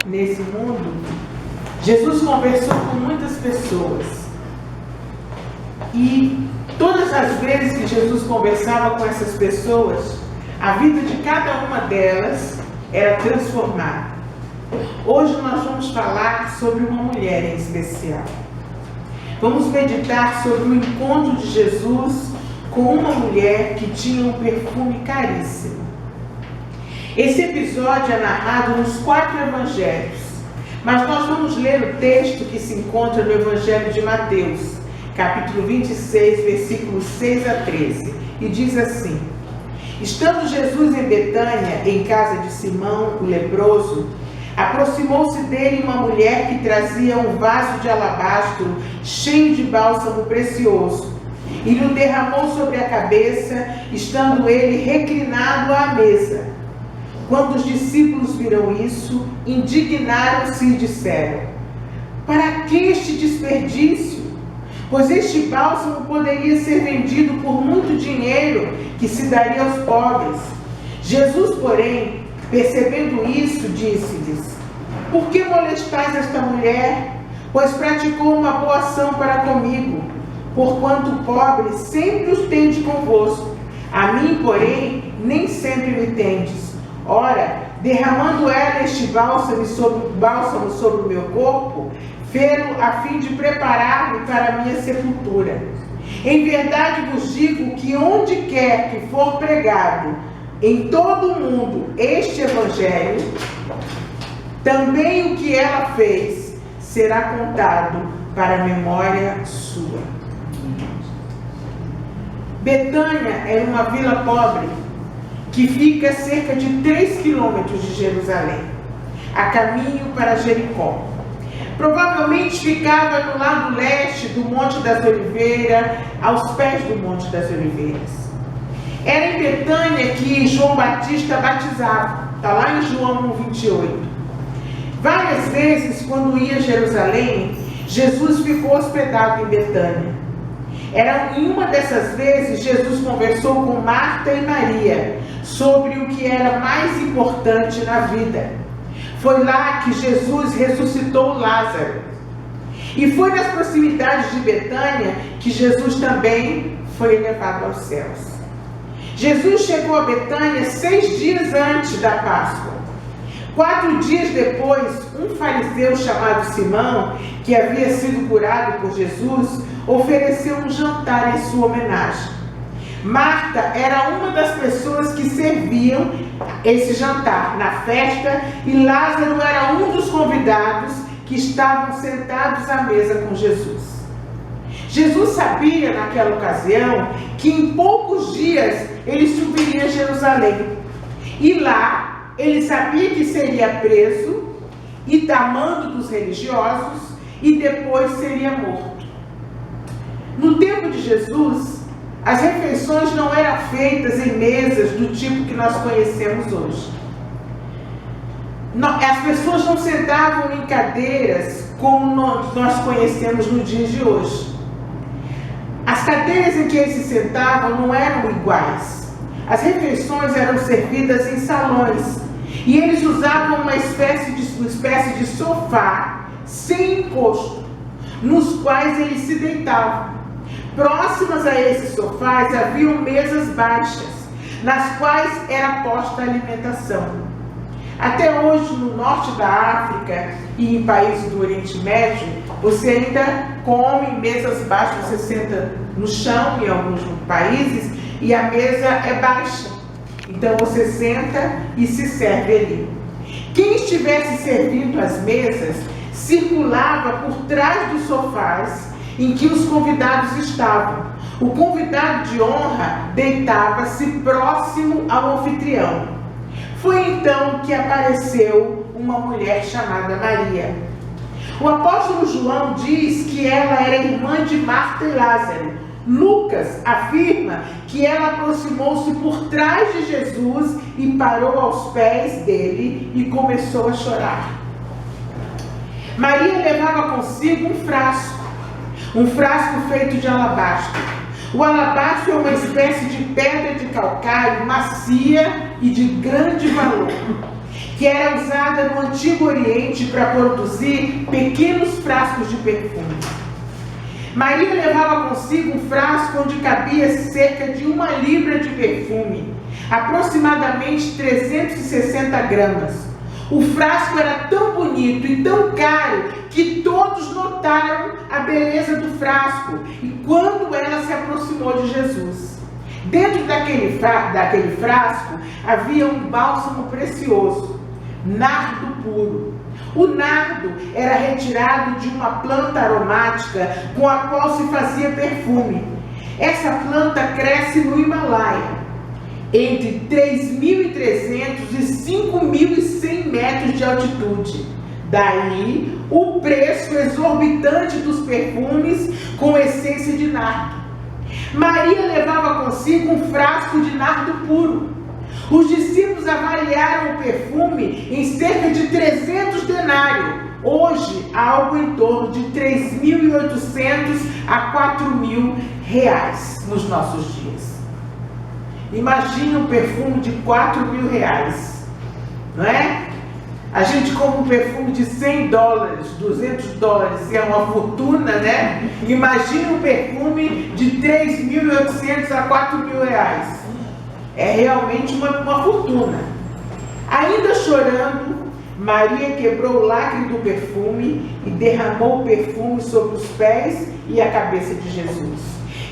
nesse mundo, Jesus conversou com muitas pessoas. E todas as vezes que Jesus conversava com essas pessoas, a vida de cada uma delas era transformada. Hoje nós vamos falar sobre uma mulher em especial. Vamos meditar sobre o encontro de Jesus com uma mulher que tinha um perfume caríssimo. Esse episódio é narrado nos 4 evangelhos, mas nós vamos ler o texto que se encontra no Evangelho de Mateus, capítulo 26, versículos 6 a 13, e diz assim: Estando Jesus em Betânia, em casa de Simão, o leproso, aproximou-se dele uma mulher que trazia um vaso de alabastro cheio de bálsamo precioso, e lhe derramou sobre a cabeça, estando ele reclinado à mesa. Quando os discípulos viram isso, indignaram-se e disseram: Para que este desperdício? Pois este bálsamo poderia ser vendido por muito dinheiro que se daria aos pobres. Jesus, porém, percebendo isso, disse-lhes: Por que molestais esta mulher? Pois praticou uma boa ação para comigo. Porquanto pobres sempre os tendes convosco, a mim, porém, nem sempre me tendes. Ora, derramando ela este bálsamo sobre o meu corpo, fê-lo a fim de preparar-me para a minha sepultura. Em verdade vos digo que onde quer que for pregado em todo o mundo este evangelho, também o que ela fez será contado para a memória sua. Betânia era uma vila pobre que fica a cerca de 3 quilômetros de Jerusalém, a caminho para Jericó. Provavelmente ficava no lado leste do Monte das Oliveiras, aos pés do Monte das Oliveiras. Era em Betânia que João Batista batizava, está lá em João 1:28. Várias vezes, quando ia a Jerusalém, Jesus ficou hospedado em Betânia. Em uma dessas vezes, Jesus conversou com Marta e Maria sobre o que era mais importante na vida. Foi lá que Jesus ressuscitou Lázaro. E foi nas proximidades de Betânia que Jesus também foi levado aos céus. Jesus chegou a Betânia 6 dias antes da Páscoa. 4 dias depois, um fariseu chamado Simão, que havia sido curado por Jesus, ofereceu um jantar em sua homenagem. Marta era uma das pessoas que serviam esse jantar na festa e Lázaro era um dos convidados que estavam sentados à mesa com Jesus. Jesus sabia naquela ocasião que em poucos dias ele subiria a Jerusalém. E lá ele sabia que seria preso e da mão dos religiosos e depois seria morto. No tempo de Jesus, as refeições não eram feitas em mesas do tipo que nós conhecemos hoje. As pessoas não sentavam em cadeiras como nós conhecemos no dia de hoje. As cadeiras em que eles se sentavam não eram iguais. As refeições eram servidas em salões e eles usavam uma espécie de sofá sem encosto, nos quais eles se deitavam. Próximas a esses sofás haviam mesas baixas, nas quais era posta a alimentação. Até hoje, no norte da África e em países do Oriente Médio, você ainda come em mesas baixas, você senta no chão em alguns países e a mesa é baixa. Então você senta e se serve ali. Quem estivesse servindo as mesas circulava por trás dos sofás em que os convidados estavam. O convidado de honra deitava-se próximo ao anfitrião. Foi então que apareceu uma mulher chamada Maria. O apóstolo João diz que ela era irmã de Marta e Lázaro. Lucas afirma que ela aproximou-se por trás de Jesus e parou aos pés dele e começou a chorar. Maria levava consigo um frasco feito de alabastro. O alabastro é uma espécie de pedra de calcário macia e de grande valor, que era usada no Antigo Oriente para produzir pequenos frascos de perfume. Maria levava consigo um frasco onde cabia cerca de 1 libra de perfume, aproximadamente 360 gramas. O frasco era tão bonito e tão caro que todos notaram a beleza do frasco e quando ela se aproximou de Jesus. Dentro daquele frasco havia um bálsamo precioso, nardo puro. O nardo era retirado de uma planta aromática com a qual se fazia perfume. Essa planta cresce no Himalaia, entre 3.300 e 5.100 metros de altitude. Daí o preço exorbitante dos perfumes com essência de nardo. Maria levava consigo um frasco de nardo puro. Os discípulos avaliaram o perfume em cerca de 300 denários, hoje algo em torno de 3.800 a 4.000 reais nos nossos dias. Imagine um perfume de 4.000 reais, não é? A gente compra um perfume de 100 dólares, 200 dólares, e é uma fortuna, né? Imagine um perfume de 3.800 a 4.000 reais. É realmente uma fortuna. Ainda chorando, Maria quebrou o lacre do perfume e derramou o perfume sobre os pés e a cabeça de Jesus,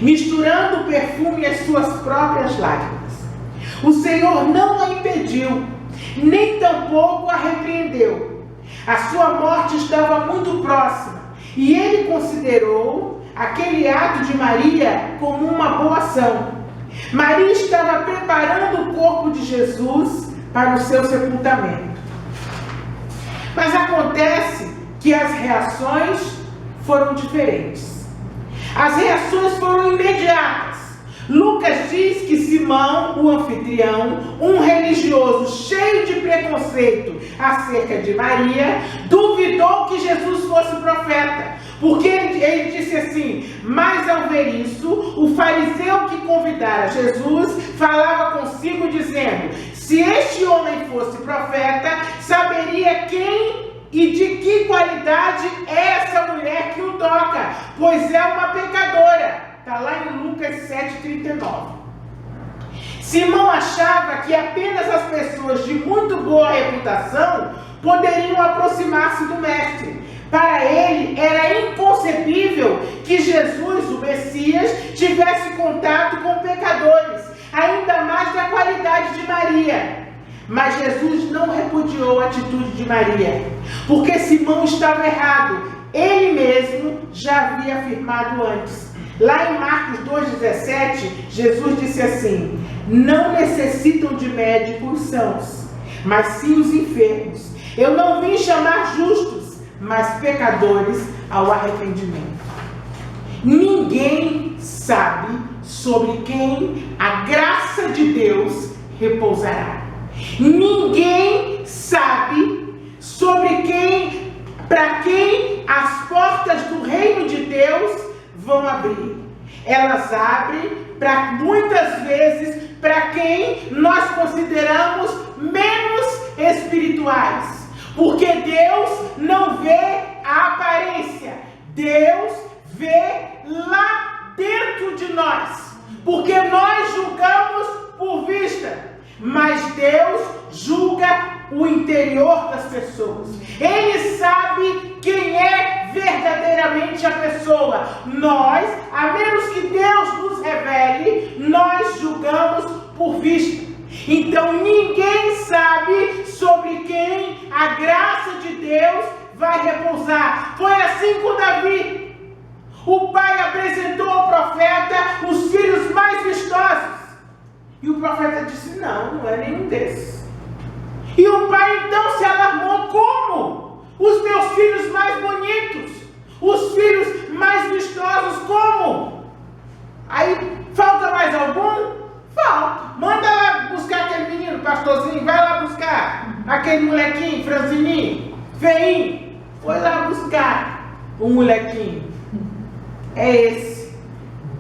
misturando o perfume às suas próprias lágrimas. O Senhor não a impediu, nem tampouco a repreendeu. A sua morte estava muito próxima e ele considerou aquele ato de Maria como uma boa ação. Maria estava preparando o corpo de Jesus para o seu sepultamento. Mas acontece que as reações foram diferentes. As reações foram imediatas. Lucas diz que Simão, o anfitrião, um religioso cheio de preconceito acerca de Maria, duvidou que Jesus fosse profeta, porque ele disse assim: mas ao ver isso, o fariseu que convidara Jesus falava consigo dizendo: se este homem fosse profeta, saberia quem e de que qualidade é essa mulher que o toca, pois é uma pecadora. Está lá em Lucas 7,39. Simão achava que apenas as pessoas de muito boa reputação poderiam aproximar-se do mestre. Para ele era inconcebível que Jesus, o Messias, tivesse contato com pecadores, ainda mais da qualidade de Maria. Mas Jesus não repudiou a atitude de Maria, porque Simão estava errado. Ele mesmo já havia afirmado antes. Lá em Marcos 2,17, Jesus disse assim: não necessitam de médicos sãos, mas sim os enfermos. Eu não vim chamar justos, mas pecadores ao arrependimento. Ninguém sabe sobre quem a graça de Deus repousará. Ninguém sabe sobre quem, para quem as portas do reino de Deus vão abrir. Elas abrem para muitas vezes para quem nós consideramos menos espirituais, porque Deus não vê a aparência, Deus vê lá dentro de nós, porque nós julgamos por vista, mas Deus julga o interior das pessoas. Ele sabe quem é verdadeiramente a pessoa. Nós, a menos que Deus nos revele, nós julgamos por vista. Então ninguém sabe sobre quem a graça de Deus vai repousar. Foi assim com Davi. O pai apresentou ao profeta os filhos mais vistosos. E o profeta disse: não é nenhum desses. E o pai então se alarmou: como? Os meus filhos mais bonitos, os filhos mais vistosos, como? Aí, falta mais algum? Falta. Manda lá buscar aquele menino, pastorzinho, vai lá buscar aquele molequinho, franzininho, feinho. Foi lá buscar o molequinho. É esse.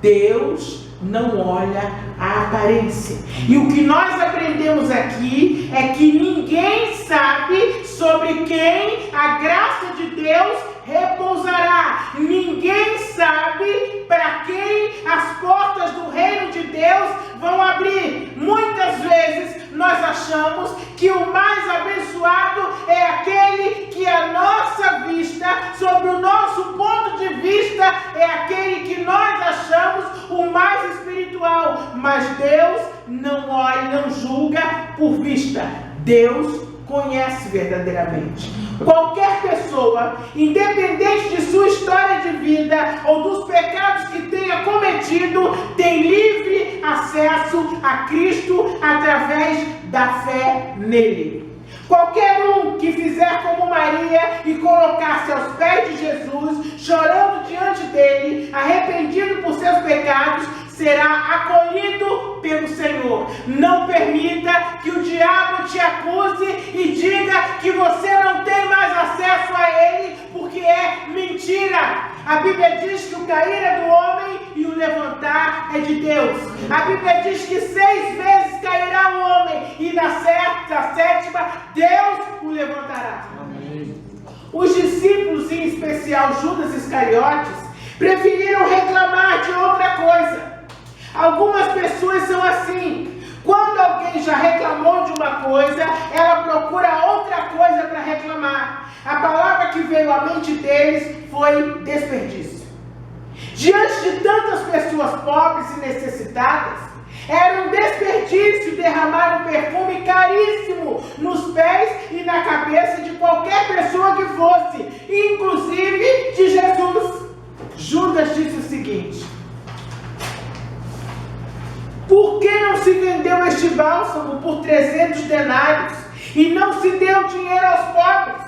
Deus não olha a aparência. E o que nós aprendemos aqui é que ninguém sabe sobre quem a graça de Deus repousará. Ninguém sabe para quem as portas do reino de Deus vão abrir. Muitas vezes nós achamos que o mais abençoado é aquele que a nossa vista, sobre o nosso ponto de vista, é aquele que nós achamos o mais espiritual. Mas Deus não olha, não julga por vista. Deus conhece verdadeiramente. Qualquer pessoa, independente de sua história de vida ou dos pecados que tenha cometido, tem livre acesso a Cristo através da fé nele. Qualquer um que fizer como Maria e colocar-se aos pés de Jesus, chorando diante dele, arrependido por seus pecados, será acolhido pelo Senhor. Não permita que o diabo te acuse e diga que você não tem mais acesso a ele, porque é mentira. A Bíblia diz que o cair é do homem e o levantar é de Deus. A Bíblia diz que 6 vezes cairá o homem e na sétima Deus o levantará. Amém. Os discípulos, em especial Judas Iscariotes, preferiram reclamar de outra coisa. Algumas pessoas são assim. Quando alguém já reclamou de uma coisa, ela procura outra coisa para reclamar. A palavra que veio à mente deles foi desperdício. Diante de tantas pessoas pobres e necessitadas, era um desperdício derramar um perfume caríssimo nos pés e na cabeça de qualquer pessoa que fosse, inclusive de Jesus. Judas disse o seguinte: por que não se vendeu este bálsamo por 300 denários e não se deu dinheiro aos pobres?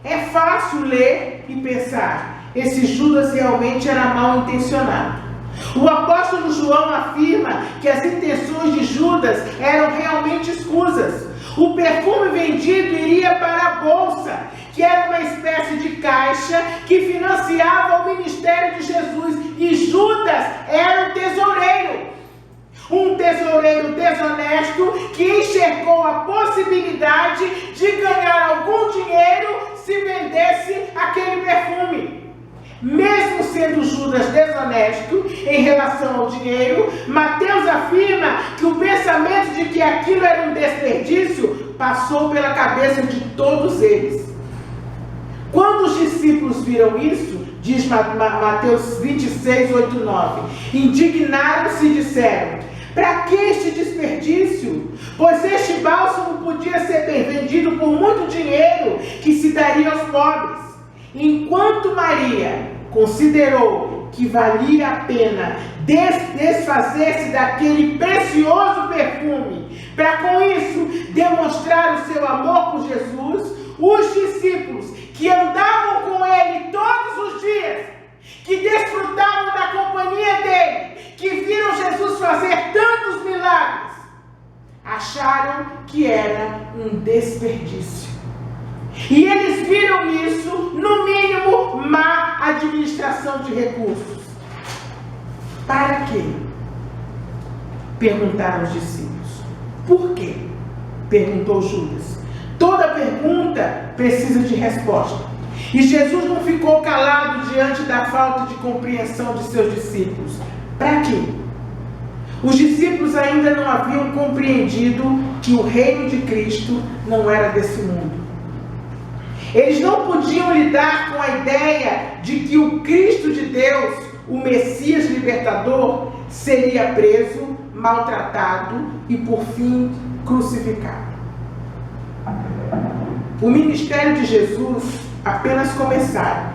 É fácil ler e pensar, esse Judas realmente era mal intencionado. O apóstolo João afirma que as intenções de Judas eram realmente escusas. O perfume vendido iria para a bolsa, que era uma espécie de caixa que financiava o ministério de Jesus, e Judas era o tesoureiro. Um tesoureiro desonesto que enxergou a possibilidade de ganhar algum dinheiro se vendesse aquele perfume. Mesmo sendo Judas desonesto em relação ao dinheiro, Mateus afirma que o pensamento de que aquilo era um desperdício passou pela cabeça de todos eles. Quando os discípulos viram isso, diz Mateus 26, 8, 9, indignaram-se e disseram: para que este desperdício? Pois este bálsamo podia ser vendido por muito dinheiro que se daria aos pobres. Enquanto Maria considerou que valia a pena desfazer-se daquele precioso perfume, para com isso demonstrar o seu amor por Jesus, os discípulos que andavam com ele todos os dias, que desfrutavam da companhia dele, que viram Jesus fazer tantos milagres, acharam que era um desperdício. E eles viram isso, no mínimo, má administração de recursos. Para quê? Perguntaram os discípulos. Por quê? Perguntou Judas. Toda pergunta precisa de resposta. E Jesus não ficou calado diante da falta de compreensão de seus discípulos. Para quê? Os discípulos ainda não haviam compreendido que o reino de Cristo não era desse mundo. Eles não podiam lidar com a ideia de que o Cristo de Deus, o Messias libertador, seria preso, maltratado e, por fim, crucificado. O ministério de Jesus apenas começara.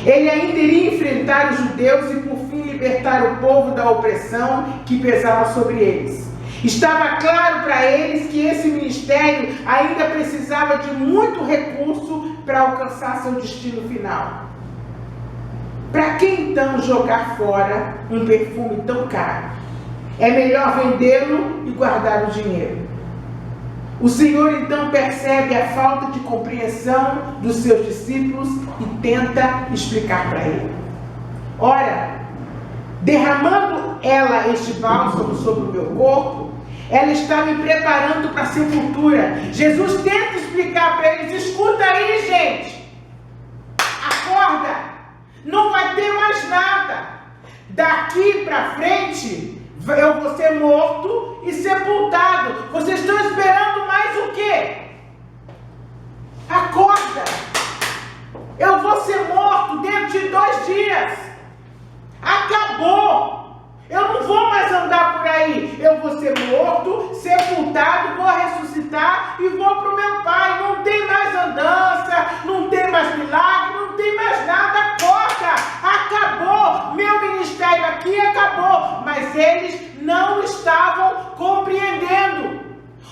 Ele ainda iria enfrentar os judeus e, por fim, libertar o povo da opressão que pesava sobre eles. Estava claro para eles que esse ministério ainda precisava de muito recurso para alcançar seu destino final. Para que então jogar fora um perfume tão caro? É melhor vendê-lo e guardar o dinheiro. O Senhor então percebe a falta de compreensão dos seus discípulos e tenta explicar para ele. Ora, Derramando ela este bálsamo sobre o meu corpo, ela está me preparando para a sepultura. Jesus tenta explicar para eles: escuta aí, gente, acorda, não vai ter mais nada. Daqui para frente, eu vou ser morto e sepultado. Vocês estão esperando mais o quê? Acorda! Eu vou ser morto dentro de 2 dias. Acabou! Eu não vou mais andar por aí. Eu vou ser morto, sepultado, vou ressuscitar e vou para o meu Pai. Não tem mais andança, não tem mais milagre, não tem mais nada. Acorda! Acabou! Meu ministério aqui acabou. Mas eles não estavam compreendendo.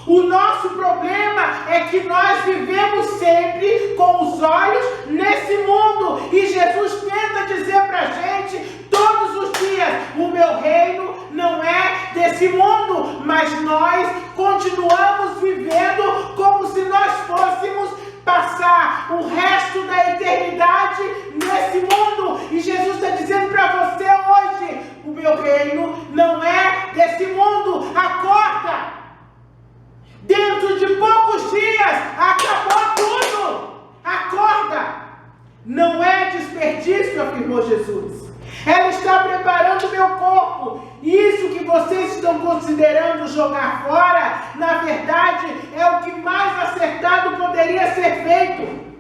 O nosso problema é que nós vivemos sempre com os olhos nesse mundo. E Jesus tenta dizer para a gente todos os dias: o meu reino não é desse mundo. Mas nós continuamos vivendo como se nós fôssemos passar o resto da eternidade nesse mundo. E Jesus está dizendo para você hoje: o meu reino não é desse mundo. Acorda! Dentro de poucos dias, acabou tudo. Acorda! Não é desperdício, afirmou Jesus. Ela está preparando o meu corpo. Isso que vocês estão considerando jogar fora, na verdade, é o que mais acertado poderia ser feito.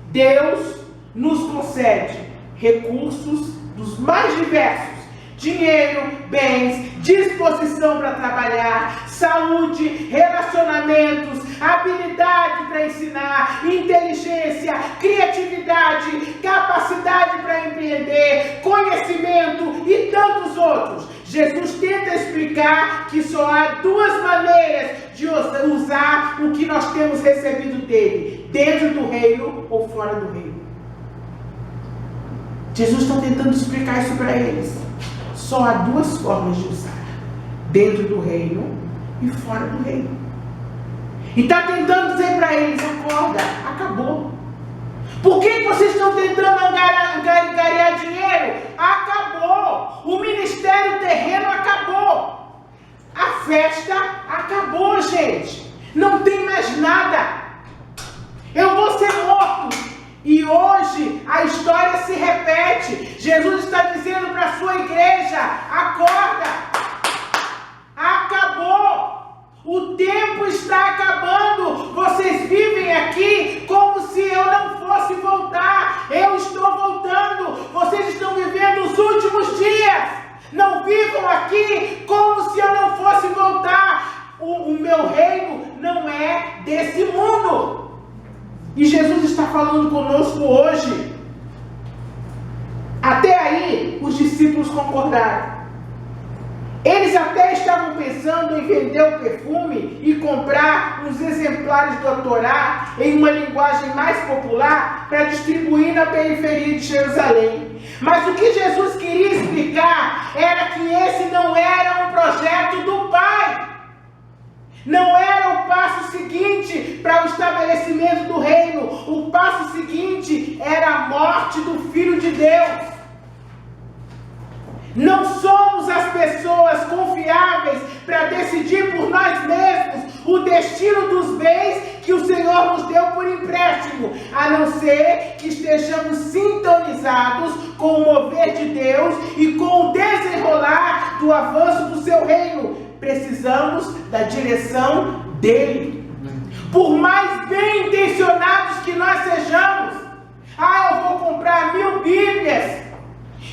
Deus nos concede recursos dos mais diversos: dinheiro, bens, disposição para trabalhar, saúde, relacionamentos, habilidade para ensinar, inteligência, criatividade, capacidade para empreender, conhecimento e tantos outros. Jesus tenta explicar que só há 2 maneiras de usar o que nós temos recebido dele: dentro do reino ou fora do reino. Jesus está tentando explicar isso para eles. Só há 2 formas de usar: dentro do reino e fora do reino. E está tentando dizer para eles: acorda, acabou. Por que vocês estão tentando angariar dinheiro? Acabou. O ministério terreno acabou. A festa acabou, gente. Não tem mais nada. Eu vou ser morto. E hoje a história se repete. Jesus está dizendo para a sua igreja: acorda, acabou, o tempo está acabando. Vocês vivem aqui como se eu não fosse voltar. Eu estou voltando. Vocês estão vivendo os últimos dias. Não vivam aqui como se eu não fosse voltar. O meu reino não é desse mundo. E Jesus está falando conosco hoje. Até aí, os discípulos concordaram. Eles até estavam pensando em vender o perfume e comprar uns exemplares da Torá em uma linguagem mais popular para distribuir na periferia de Jerusalém. Mas o que Jesus queria explicar era que esse não era um projeto do Pai. Não era o passo seguinte para o estabelecimento do reino. O passo seguinte era a morte do Filho de Deus. Não somos as pessoas confiáveis para decidir por nós mesmos o destino dos bens que o Senhor nos deu por empréstimo, a não ser que estejamos sintonizados com o mover de Deus e com o desenrolar do avanço do seu reino. Precisamos da direção dele. Por mais bem intencionados que nós sejamos, eu vou comprar 1000 Bíblias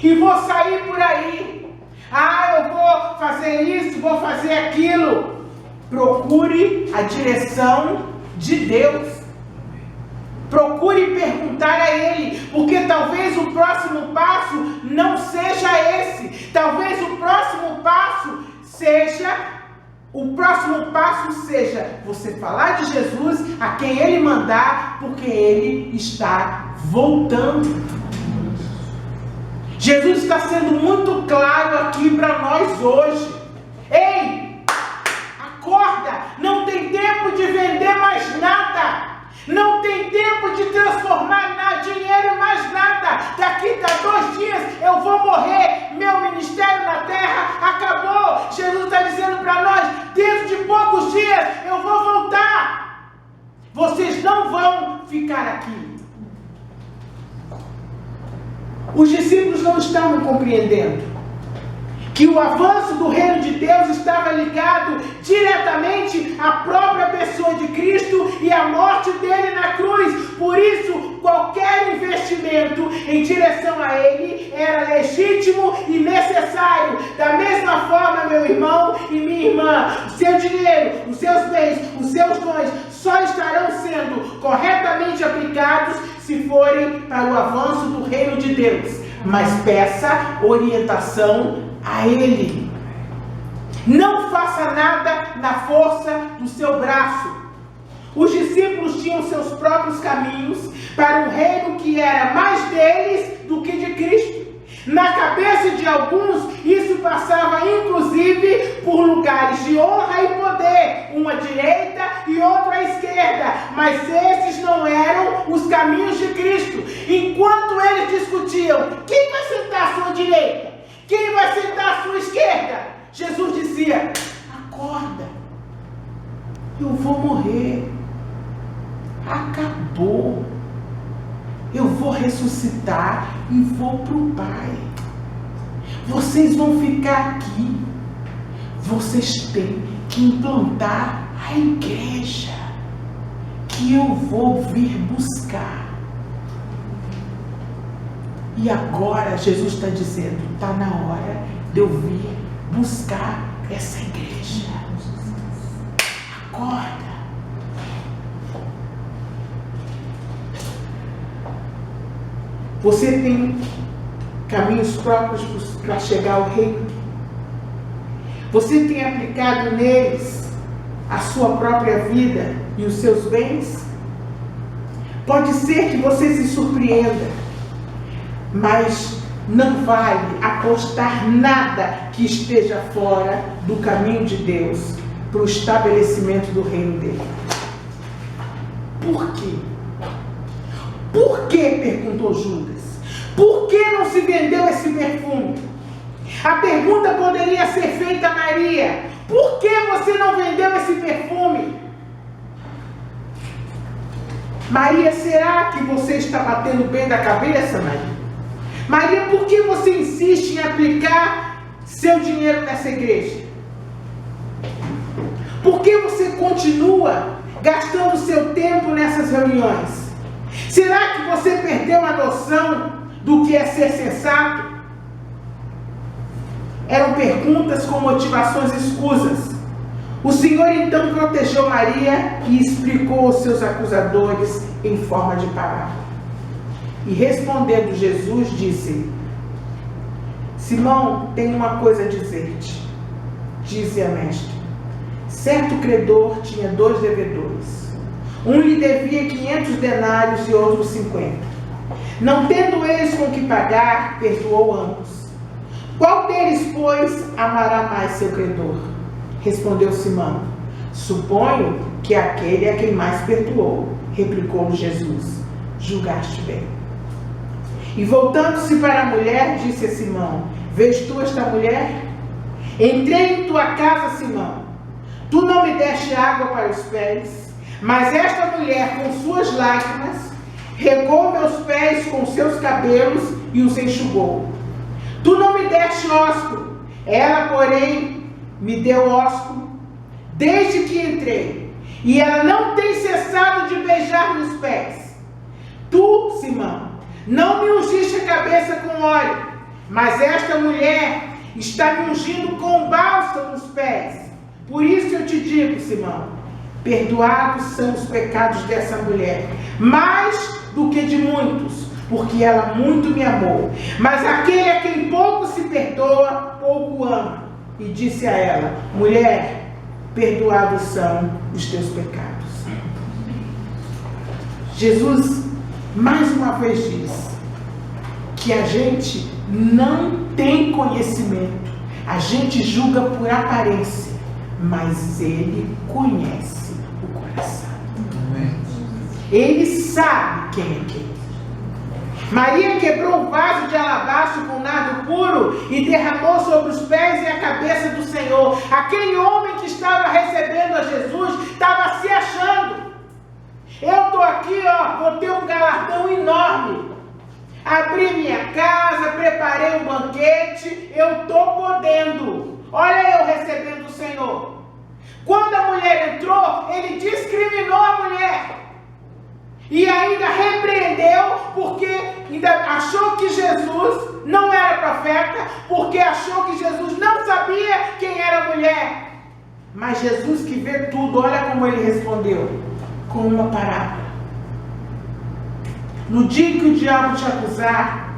e vou sair por aí. Eu vou fazer isso, vou fazer aquilo. Procure a direção de Deus. Procure perguntar a Ele, porque talvez o próximo passo não seja esse. Talvez o próximo passo seja você falar de Jesus a quem Ele mandar, porque Ele está voltando. Jesus está sendo muito claro aqui para nós hoje. Ei, acorda! Não tem tempo de vender mais nada. Não tem tempo de transformar transformar dinheiro em mais nada. Daqui a 2 dias eu vou morrer, meu ministério na terra acabou. Jesus está dizendo para nós, dentro de poucos dias eu vou voltar. Vocês não vão ficar aqui. Os discípulos não estavam compreendendo que o avanço do reino de Deus estava ligado diretamente à própria pessoa de Cristo e à morte dele na cruz. Por isso, qualquer investimento em direção a ele era legítimo e necessário. Da mesma forma, meu irmão e minha irmã, o seu dinheiro, os seus bens, os seus dons só estarão sendo corretamente aplicados se forem para o avanço do reino de Deus. Mas peça orientação a ele. Não faça nada na força do seu braço. Os discípulos tinham seus próprios caminhos para um reino que era mais deles do que de Cristo. Na cabeça de alguns, isso passava inclusive por lugares de honra e poder, uma à direita e outra à esquerda, mas esses não eram os caminhos de Cristo. Enquanto eles discutiam, quem vai sentar à sua direita? Quem vai sentar à sua esquerda? Jesus dizia, acorda, eu vou morrer, acabou, eu vou ressuscitar e vou para o Pai. Vocês vão ficar aqui, vocês têm que implantar a igreja que eu vou vir buscar. E agora Jesus está dizendo, está na hora de eu vir buscar essa igreja. Acorda. Você tem caminhos próprios para chegar ao reino? Você tem aplicado neles a sua própria vida e os seus bens? Pode ser que você se surpreenda, mas não vale apostar nada que esteja fora do caminho de Deus para o estabelecimento do reino dele. Por quê? Por que? Perguntou Judas. Por que não se vendeu esse perfume? A pergunta poderia ser feita a Maria. Por que você não vendeu esse perfume? Maria, será que você está batendo bem da cabeça, Maria? Maria, por que você insiste em aplicar seu dinheiro nessa igreja? Por que você continua gastando seu tempo nessas reuniões? Será que você perdeu a noção do que é ser sensato? Eram perguntas com motivações escusas. O Senhor então protegeu Maria e explicou aos seus acusadores em forma de parábola. E respondendo Jesus, disse: Simão, tenho uma coisa a dizer-te. Disse a mestre: certo credor tinha 2 devedores. Um lhe devia 500 denários e outro 50. Não tendo eles com que pagar, perdoou ambos. Qual deles, pois, amará mais seu credor? Respondeu Simão: suponho que aquele é quem mais perdoou. Replicou-lhe Jesus: julgaste bem. E voltando-se para a mulher, disse a Simão: vês tu esta mulher? Entrei em tua casa, Simão. Tu não me deste água para os pés, mas esta mulher, com suas lágrimas, regou meus pés com seus cabelos e os enxugou. Tu não me deste ósculo, ela, porém, me deu ósculo desde que entrei, e ela não tem cessado de beijar meus pés. Tu, Simão, não me ungiste a cabeça com óleo, mas esta mulher está me ungindo com bálsamo nos pés. Por isso eu te digo, Simão, perdoados são os pecados dessa mulher, mais do que de muitos, porque ela muito me amou. Mas aquele a quem pouco se perdoa, pouco ama. E disse a ela: mulher, perdoados são os teus pecados. Jesus mais uma vez diz que a gente não tem conhecimento, a gente julga por aparência, mas ele conhece o coração. Ele sabe quem é quem. Maria quebrou um vaso de alabastro com nardo puro e derramou sobre os pés e a cabeça do Senhor. Aquele homem que estava recebendo a Jesus estava se achando. Eu estou aqui, vou ter um galardão enorme. Abri minha casa, preparei um banquete, eu estou podendo. Olha eu recebendo o Senhor. Quando a mulher entrou, ele discriminou a mulher. E ainda repreendeu, porque ainda achou que Jesus não era profeta, porque achou que Jesus não sabia quem era a mulher. Mas Jesus, que vê tudo, olha como ele respondeu, com uma parábola. No dia que o diabo te acusar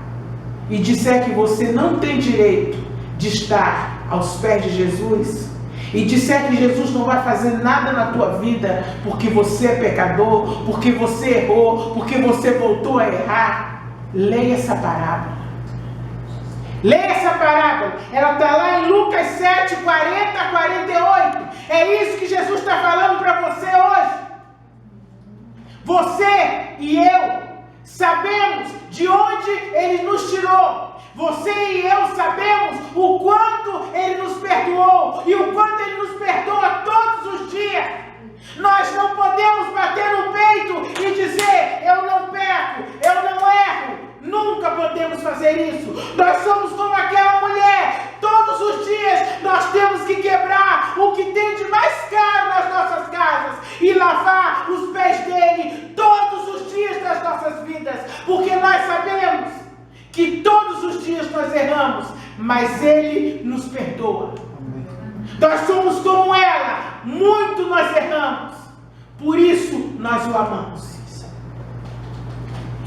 e disser que você não tem direito de estar aos pés de Jesus, e disser que Jesus não vai fazer nada na tua vida porque você é pecador, porque você errou, porque você voltou a errar, leia essa parábola. Leia essa parábola. Ela está lá em Lucas 7, 40 a 48. É isso que Jesus está falando para você hoje. Você e eu sabemos de onde Ele nos tirou. Você e eu sabemos o quanto Ele nos perdoou e o quanto Ele nos perdoa todos os dias. Nós não podemos bater no peito e dizer, eu não peco, eu não erro. Nunca podemos fazer isso. Nós somos como aquela mulher. Todos os dias nós temos que quebrar o que tem de mais caro nas nossas casas e lavar os pés dele todos os dias das nossas vidas. Porque nós sabemos que todos os dias nós erramos, mas Ele nos perdoa. Nós somos como ela, muito nós erramos, por isso nós o amamos.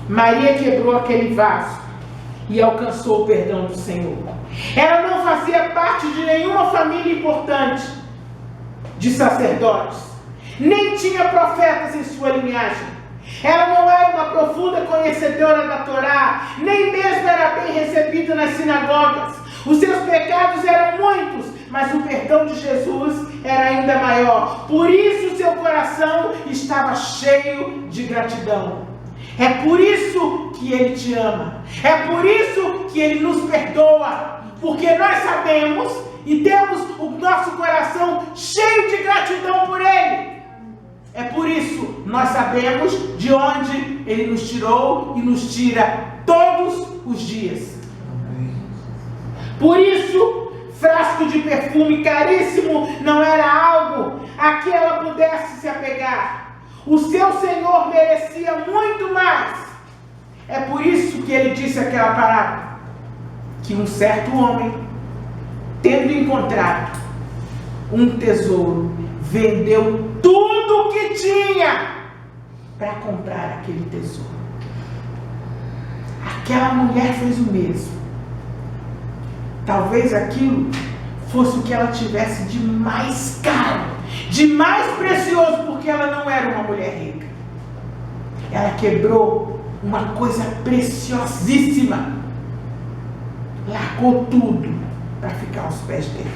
Maria quebrou aquele vaso e alcançou o perdão do Senhor. Ela não fazia parte de nenhuma família importante de sacerdotes, nem tinha profetas em sua linhagem. Ela não era uma profunda conhecedora da Torá, nem mesmo era bem recebida nas sinagogas. Os seus pecados eram muitos, mas o perdão de Jesus era ainda maior. Por isso seu coração estava cheio de gratidão. É por isso que Ele te ama. É por isso que Ele nos perdoa. Porque nós sabemos e temos o nosso coração cheio de gratidão por Ele. É por isso nós sabemos de onde Ele nos tirou e nos tira todos os dias. Por isso, frasco de perfume caríssimo não era algo a que ela pudesse se apegar. O seu Senhor merecia muito mais. É por isso que ele disse aquela parábola, que um certo homem, tendo encontrado um tesouro, vendeu tudo o que tinha para comprar aquele tesouro. Aquela mulher fez o mesmo. Talvez aquilo fosse o que ela tivesse de mais caro, de mais precioso, porque ela não era uma mulher rica. Ela quebrou uma coisa preciosíssima, largou tudo para ficar aos pés dele.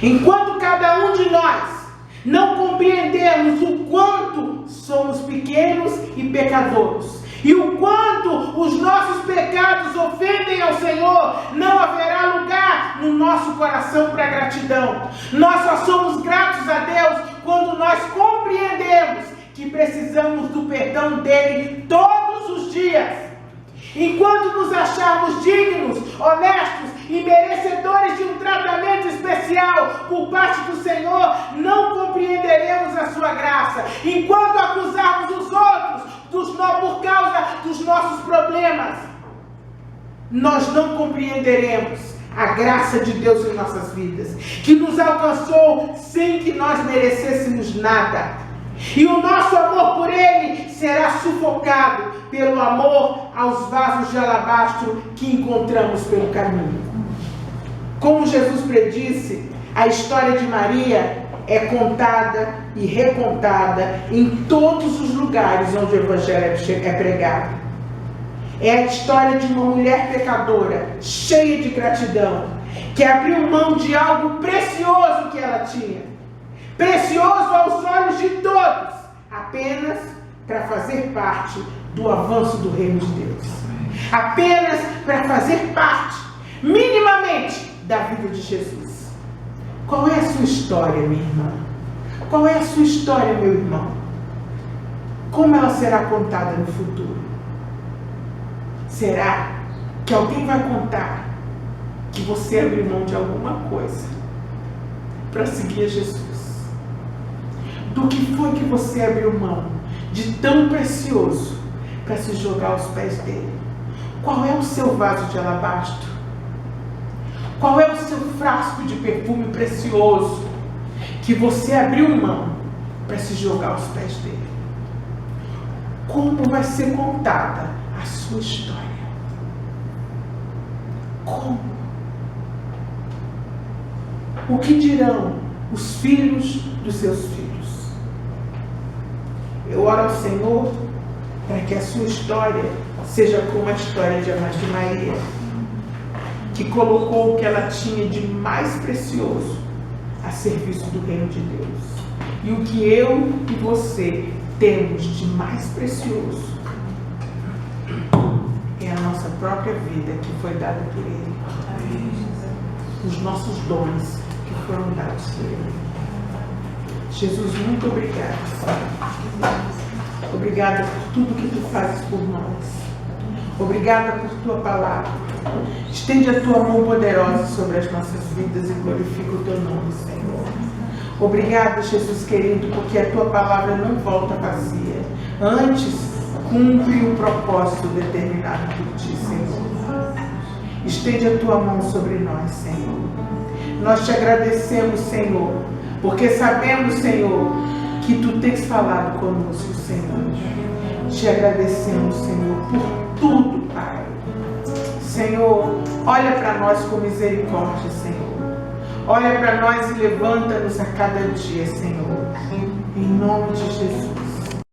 Enquanto cada um de nós não compreendemos o quanto somos pequenos e pecadores, e o quanto os nossos pecados ofendem ao Senhor, não haverá lugar no nosso coração para gratidão. Nós só somos gratos a Deus quando nós compreendemos que precisamos do perdão dele todos os dias. Enquanto nos acharmos dignos, honestos e merecedores de um tratamento especial por parte do Senhor, não compreenderemos a sua graça. Enquanto acusarmos os outros por causa dos nossos problemas, nós não compreenderemos a graça de Deus em nossas vidas, que nos alcançou sem que nós merecêssemos nada. E o nosso amor por Ele será sufocado pelo amor aos vasos de alabastro que encontramos pelo caminho. Como Jesus predisse, a história de Maria é contada e recontada em todos os lugares onde o Evangelho é pregado. É a história de uma mulher pecadora, cheia de gratidão, que abriu mão de algo precioso que ela tinha. Precioso aos olhos de todos, apenas para fazer parte do avanço do reino de Deus. Apenas para fazer parte, minimamente, da vida de Jesus. Qual é a sua história, minha irmã? Qual é a sua história, meu irmão? Como ela será contada no futuro? Será que alguém vai contar que você abriu mão de alguma coisa para seguir a Jesus? Do que foi que você abriu mão de tão precioso para se jogar aos pés dele? Qual é o seu vaso de alabastro? Qual é o seu frasco de perfume precioso que você abriu mão para se jogar aos pés dele? Como vai ser contada a sua história? Como? O que dirão os filhos dos seus filhos? Eu oro ao Senhor para que a sua história seja como a história de Maria, que colocou o que ela tinha de mais precioso a serviço do reino de Deus. E o que eu e você temos de mais precioso é a nossa própria vida que foi dada por Ele. Os nossos dons que foram dados por Ele. Jesus, muito obrigado. Obrigada por tudo que Tu fazes por nós. Obrigada por Tua palavra. Estende a Tua mão poderosa sobre as nossas vidas e glorifica o Teu nome, Senhor. Obrigada, Jesus querido, porque a Tua palavra não volta vazia. Antes, cumpre o propósito determinado por Ti, Senhor. Estende a Tua mão sobre nós, Senhor. Nós Te agradecemos, Senhor, porque sabemos, Senhor, que Tu tens falado conosco, Senhor. Te agradecemos, Senhor, por tudo, Pai. Senhor, olha para nós com misericórdia, Senhor. Olha para nós e levanta-nos a cada dia, Senhor. Em nome de Jesus.